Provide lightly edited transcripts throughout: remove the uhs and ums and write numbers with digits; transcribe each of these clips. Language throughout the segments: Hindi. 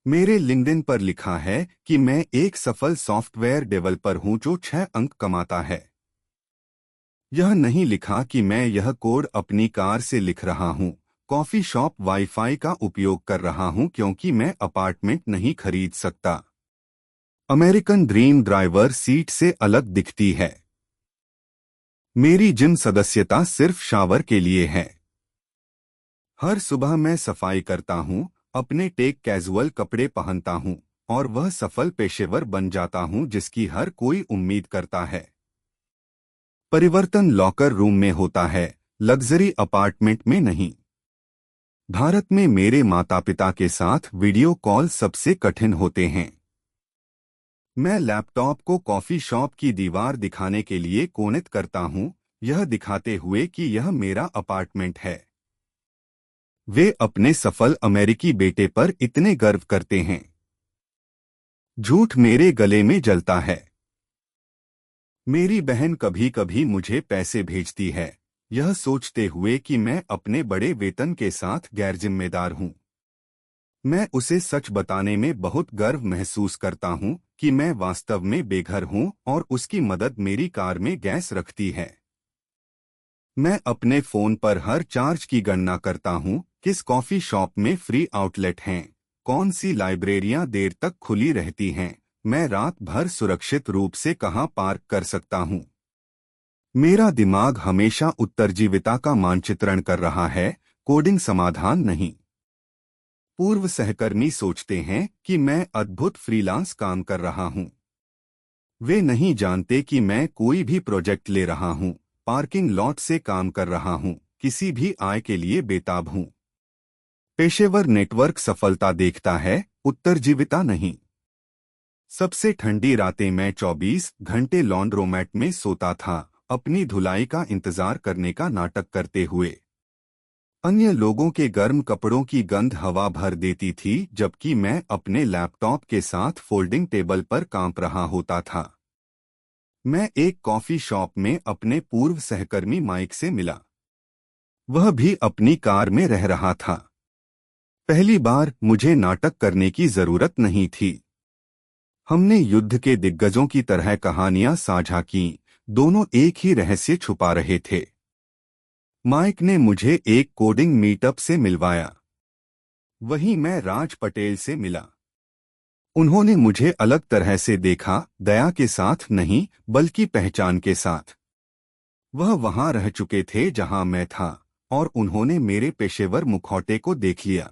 मेरे लिंक्डइन पर लिखा है कि मैं एक सफल सॉफ्टवेयर डेवलपर हूं जो 6 अंक कमाता है। यह नहीं लिखा कि मैं यह कोड अपनी कार से लिख रहा हूं, कॉफी शॉप वाईफाई का उपयोग कर रहा हूं क्योंकि मैं अपार्टमेंट नहीं खरीद सकता। अमेरिकन ड्रीम ड्राइवर सीट से अलग दिखती है। मेरी जिम सदस्यता सिर्फ शावर के लिए है। हर सुबह मैं सफाई करता हूं, अपने टेक कैजुअल कपड़े पहनता हूं और वह सफल पेशेवर बन जाता हूं जिसकी हर कोई उम्मीद करता है। परिवर्तन लॉकर रूम में होता है, लग्जरी अपार्टमेंट में नहीं। भारत में मेरे माता पिता के साथ वीडियो कॉल सबसे कठिन होते हैं। मैं लैपटॉप को कॉफी शॉप की दीवार दिखाने के लिए कोणित करता हूं, यह दिखाते हुए कि यह मेरा अपार्टमेंट है। वे अपने सफल अमेरिकी बेटे पर इतने गर्व करते हैं। झूठ मेरे गले में जलता है। मेरी बहन कभी कभी मुझे पैसे भेजती है, यह सोचते हुए कि मैं अपने बड़े वेतन के साथ गैरजिम्मेदार हूं। मैं उसे सच बताने में बहुत गर्व महसूस करता हूं कि मैं वास्तव में बेघर हूं और उसकी मदद मेरी कार में गैस रखती है। मैं अपने फोन पर हर चार्ज की गणना करता हूं, किस कॉफी शॉप में फ्री आउटलेट हैं, कौन सी लाइब्रेरियां देर तक खुली रहती हैं, मैं रात भर सुरक्षित रूप से कहां पार्क कर सकता हूं। मेरा दिमाग हमेशा उत्तरजीविता का मानचित्रण कर रहा है, कोडिंग समाधान नहीं। पूर्व सहकर्मी सोचते हैं कि मैं अद्भुत फ्रीलांस काम कर रहा हूं। वे नहीं जानते कि मैं कोई भी प्रोजेक्ट ले रहा हूं, पार्किंग लॉट से काम कर रहा हूं, किसी भी आय के लिए बेताब हूं। पेशेवर नेटवर्क सफलता देखता है, उत्तरजीविता नहीं। सबसे ठंडी रातें मैं 24 घंटे लॉन्ड्रोमैट में सोता था, अपनी धुलाई का इंतजार करने का नाटक करते हुए। अन्य लोगों के गर्म कपड़ों की गंध हवा भर देती थी जबकि मैं अपने लैपटॉप के साथ फोल्डिंग टेबल पर कांप रहा होता था। मैं एक कॉफी शॉप में अपने पूर्व सहकर्मी माइक से मिला। वह भी अपनी कार में रह रहा था। पहली बार मुझे नाटक करने की जरूरत नहीं थी। हमने युद्ध के दिग्गजों की तरह कहानियां साझा कीं, दोनों एक ही रहस्य छुपा रहे थे। माइक ने मुझे एक कोडिंग मीटअप से मिलवाया। वहीं मैं राज पटेल से मिला। उन्होंने मुझे अलग तरह से देखा, दया के साथ नहीं बल्कि पहचान के साथ। वह वहां रह चुके थे जहां मैं था और उन्होंने मेरे पेशेवर मुखौटे को देख लिया।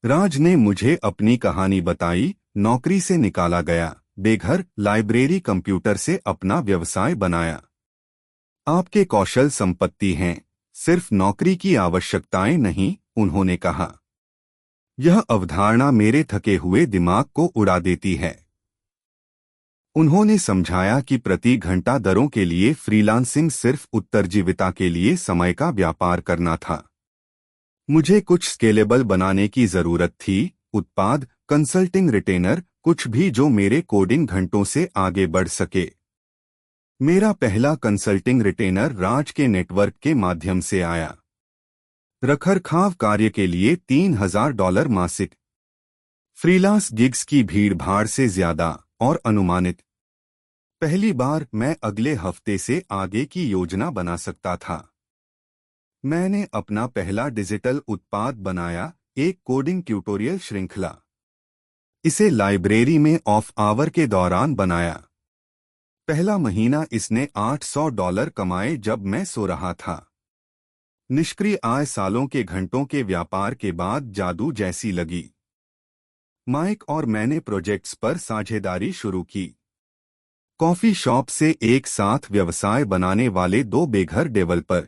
राज ने मुझे अपनी कहानी बताई, नौकरी से निकाला गया, बेघर, लाइब्रेरी कंप्यूटर से अपना व्यवसाय बनाया। आपके कौशल संपत्ति हैं, सिर्फ नौकरी की आवश्यकताएं नहीं, उन्होंने कहा। यह अवधारणा मेरे थके हुए दिमाग को उड़ा देती है। उन्होंने समझाया कि प्रति घंटा दरों के लिए फ्रीलांसिंग सिर्फ उत्तरजीविता के लिए समय का व्यापार करना था। मुझे कुछ स्केलेबल बनाने की जरूरत थी, उत्पाद, कंसल्टिंग रिटेनर, कुछ भी जो मेरे कोडिंग घंटों से आगे बढ़ सके। मेरा पहला कंसल्टिंग रिटेनर राज के नेटवर्क के माध्यम से आया। रखरखाव कार्य के लिए $3000 मासिक। फ्रीलांस गिग्स की भीड़ भाड़ से ज्यादा और अनुमानित। पहली बार मैं अगले हफ्ते से आगे की योजना बना सकता था। मैंने अपना पहला डिजिटल उत्पाद बनाया, एक कोडिंग ट्यूटोरियल श्रृंखला। इसे लाइब्रेरी में ऑफ आवर के दौरान बनाया। पहला महीना इसने $800 कमाए जब मैं सो रहा था। निष्क्रिय आय सालों के घंटों के व्यापार के बाद जादू जैसी लगी। माइक और मैंने प्रोजेक्ट्स पर साझेदारी शुरू की। कॉफी शॉप से एक साथ व्यवसाय बनाने वाले दो बेघर डेवलपर।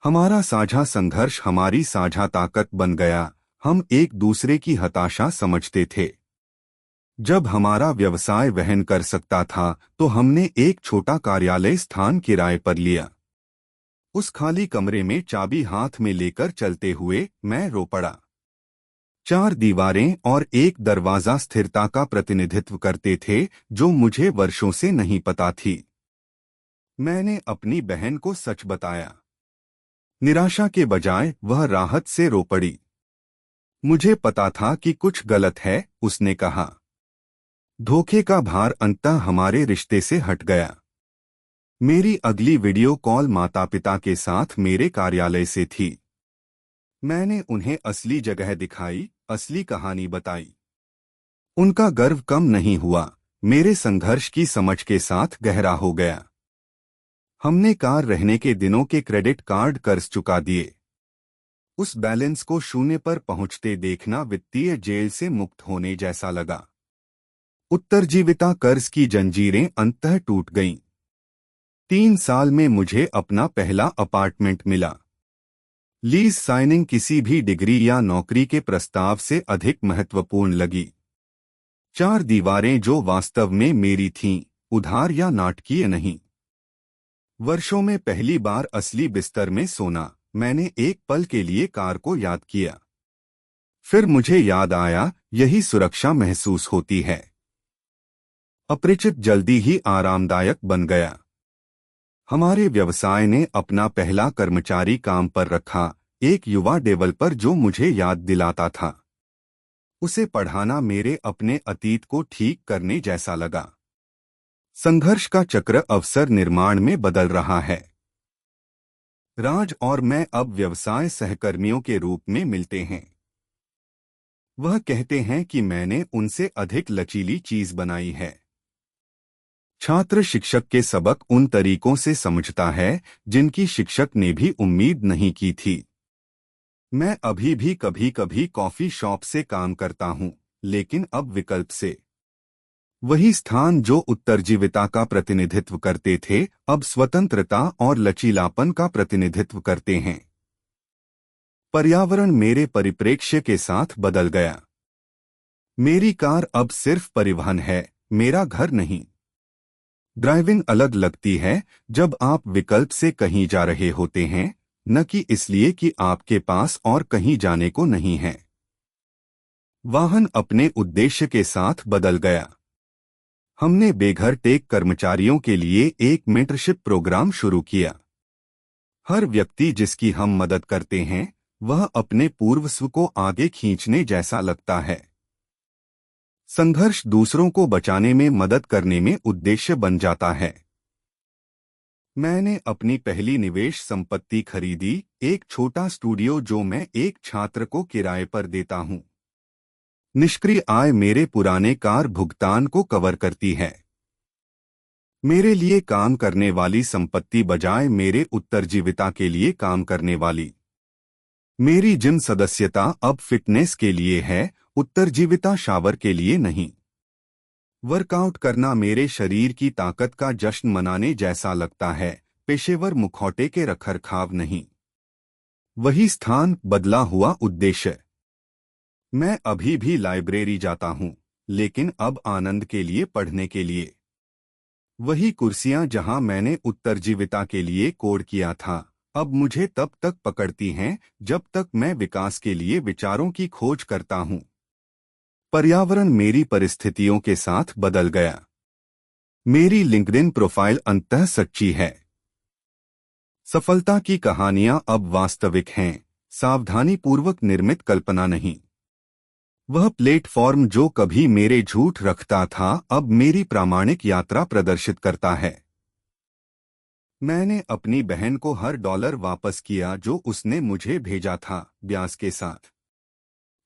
हमारा साझा संघर्ष हमारी साझा ताकत बन गया। हम एक दूसरे की हताशा समझते थे। जब हमारा व्यवसाय वहन कर सकता था तो हमने एक छोटा कार्यालय स्थान किराए पर लिया। उस खाली कमरे में चाबी हाथ में लेकर चलते हुए मैं रो पड़ा। 4 दीवारें और एक दरवाजा स्थिरता का प्रतिनिधित्व करते थे जो मुझे वर्षों से नहीं पता थी। मैंने अपनी बहन को सच बताया। निराशा के बजाय वह राहत से रो पड़ी। मुझे पता था कि कुछ गलत है, उसने कहा। धोखे का भार अंततः हमारे रिश्ते से हट गया। मेरी अगली वीडियो कॉल माता पिता के साथ मेरे कार्यालय से थी। मैंने उन्हें असली जगह दिखाई, असली कहानी बताई। उनका गर्व कम नहीं हुआ, मेरे संघर्ष की समझ के साथ गहरा हो गया। हमने कार रहने के दिनों के क्रेडिट कार्ड कर्ज चुका दिए। उस बैलेंस को शून्य पर पहुंचते देखना वित्तीय जेल से मुक्त होने जैसा लगा। उत्तरजीविता कर्ज की जंजीरें अंततः टूट गईं। 3 साल में मुझे अपना पहला अपार्टमेंट मिला। लीज साइनिंग किसी भी डिग्री या नौकरी के प्रस्ताव से अधिक महत्वपूर्ण लगी। 4 दीवारें जो वास्तव में मेरी थीं, उधार या नाटकीय नहीं। वर्षों में पहली बार असली बिस्तर में सोना। मैंने एक पल के लिए कार को याद किया। फिर मुझे याद आया, यही सुरक्षा महसूस होती है। अपरिचित जल्दी ही आरामदायक बन गया। हमारे व्यवसाय ने अपना पहला कर्मचारी काम पर रखा, एक युवा डेवलपर जो मुझे याद दिलाता था। उसे पढ़ाना मेरे अपने अतीत को ठीक करने जैसा लगा। संघर्ष का चक्र अवसर निर्माण में बदल रहा है। राज और मैं अब व्यवसाय सहकर्मियों के रूप में मिलते हैं। वह कहते हैं कि मैंने उनसे अधिक लचीली चीज बनाई है। छात्र शिक्षक के सबक उन तरीकों से समझता है जिनकी शिक्षक ने भी उम्मीद नहीं की थी। मैं अभी भी कभी कभी कॉफी शॉप से काम करता हूं, लेकिन अब विकल्प से। वही स्थान जो उत्तरजीविता का प्रतिनिधित्व करते थे, अब स्वतंत्रता और लचीलापन का प्रतिनिधित्व करते हैं। पर्यावरण मेरे परिप्रेक्ष्य के साथ बदल गया। मेरी कार अब सिर्फ परिवहन है, मेरा घर नहीं। ड्राइविंग अलग लगती है जब आप विकल्प से कहीं जा रहे होते हैं, न कि इसलिए कि आपके पास और कहीं जाने को नहीं है। वाहन अपने उद्देश्य के साथ बदल गया। हमने बेघर टेक कर्मचारियों के लिए एक मेंटरशिप प्रोग्राम शुरू किया। हर व्यक्ति जिसकी हम मदद करते हैं, वह अपने पूर्वस्व को आगे खींचने जैसा लगता है। संघर्ष दूसरों को बचाने में मदद करने में उद्देश्य बन जाता है। मैंने अपनी पहली निवेश संपत्ति खरीदी, एक छोटा स्टूडियो जो मैं एक छात्र को किराए पर देता हूं। निष्क्रिय आय मेरे पुराने कार भुगतान को कवर करती है। मेरे लिए काम करने वाली संपत्ति बजाय मेरे उत्तरजीविता के लिए काम करने वाली। मेरी जिम सदस्यता अब फिटनेस के लिए है, उत्तरजीविता शावर के लिए नहीं। वर्कआउट करना मेरे शरीर की ताकत का जश्न मनाने जैसा लगता है, पेशेवर मुखौटे के रखरखाव नहीं। वही स्थान, बदला हुआ उद्देश्य। मैं अभी भी लाइब्रेरी जाता हूं, लेकिन अब आनंद के लिए, पढ़ने के लिए। वही कुर्सियां जहां मैंने उत्तरजीविता के लिए कोड किया था, अब मुझे तब तक पकड़ती हैं जब तक मैं विकास के लिए विचारों की खोज करता हूं। पर्यावरण मेरी परिस्थितियों के साथ बदल गया। मेरी लिंक्डइन प्रोफाइल अंततः सच्ची है। सफलता की कहानियां अब वास्तविक हैं, सावधानीपूर्वक निर्मित कल्पना नहीं। वह प्लेटफॉर्म जो कभी मेरे झूठ रखता था, अब मेरी प्रामाणिक यात्रा प्रदर्शित करता है। मैंने अपनी बहन को हर डॉलर वापस किया जो उसने मुझे भेजा था, ब्याज के साथ।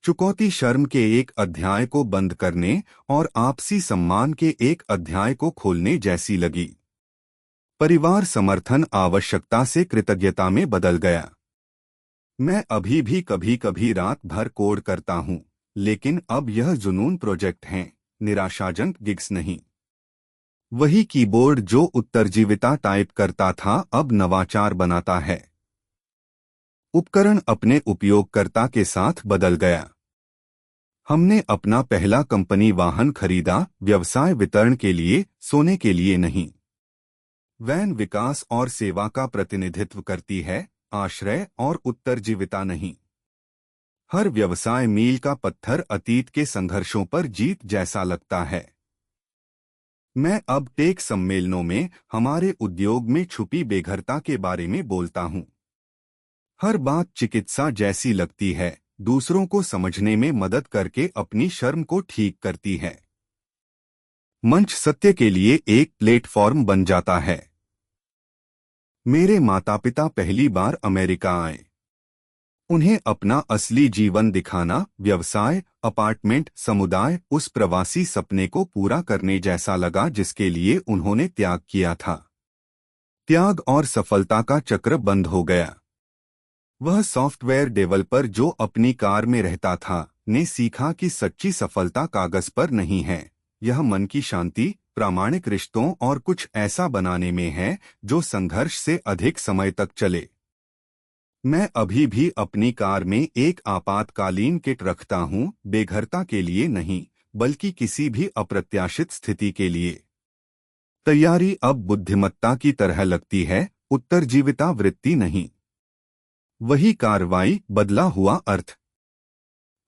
चुकौती शर्म के एक अध्याय को बंद करने और आपसी सम्मान के एक अध्याय को खोलने जैसी लगी। परिवार समर्थन आवश्यकता से कृतज्ञता में बदल गया। मैं अभी भी कभी कभी रात भर कोड करता हूं, लेकिन अब यह जुनून प्रोजेक्ट हैं, निराशाजनक गिग्स नहीं। वही कीबोर्ड जो उत्तरजीविता टाइप करता था, अब नवाचार बनाता है। उपकरण अपने उपयोगकर्ता के साथ बदल गया। हमने अपना पहला कंपनी वाहन खरीदा, व्यवसाय वितरण के लिए, सोने के लिए नहीं। वैन विकास और सेवा का प्रतिनिधित्व करती है, आश्रय और उत्तरजीविता नहीं। हर व्यवसाय मील का पत्थर अतीत के संघर्षों पर जीत जैसा लगता है। मैं अब टेक सम्मेलनों में हमारे उद्योग में छुपी बेघरता के बारे में बोलता हूं। हर बात चिकित्सा जैसी लगती है, दूसरों को समझने में मदद करके अपनी शर्म को ठीक करती है। मंच सत्य के लिए एक प्लेटफॉर्म बन जाता है। मेरे माता पिता पहली बार अमेरिका आए। उन्हें अपना असली जीवन दिखाना, व्यवसाय, अपार्टमेंट, समुदाय, उस प्रवासी सपने को पूरा करने जैसा लगा जिसके लिए उन्होंने त्याग किया था। त्याग और सफलता का चक्र बंद हो गया। वह सॉफ्टवेयर डेवलपर जो अपनी कार में रहता था, ने सीखा कि सच्ची सफलता कागज पर नहीं है, यह मन की शांति, प्रामाणिक रिश्तों और कुछ ऐसा बनाने में है जो संघर्ष से अधिक समय तक चले। मैं अभी भी अपनी कार में एक आपातकालीन किट रखता हूं, बेघरता के लिए नहीं, बल्कि किसी भी अप्रत्याशित स्थिति के लिए। तैयारी अब बुद्धिमत्ता की तरह लगती है, उत्तरजीविता वृत्ति नहीं। वही कार्रवाई, बदला हुआ अर्थ।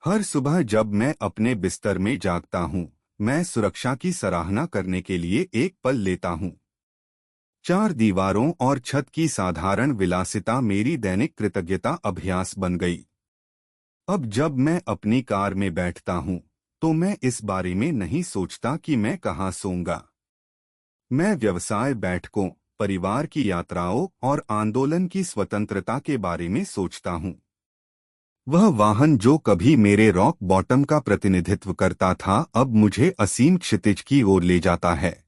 हर सुबह जब मैं अपने बिस्तर में जागता हूं, मैं सुरक्षा की सराहना करने के लिए एक पल लेता हूं। चार दीवारों और छत की साधारण विलासिता मेरी दैनिक कृतज्ञता अभ्यास बन गई। अब जब मैं अपनी कार में बैठता हूं, तो मैं इस बारे में नहीं सोचता कि मैं कहां सोऊंगा। मैं व्यवसाय बैठकों, परिवार की यात्राओं और आंदोलन की स्वतंत्रता के बारे में सोचता हूं। वह वाहन जो कभी मेरे रॉक बॉटम का प्रतिनिधित्व करता था, अब मुझे असीम क्षितिज की ओर ले जाता है।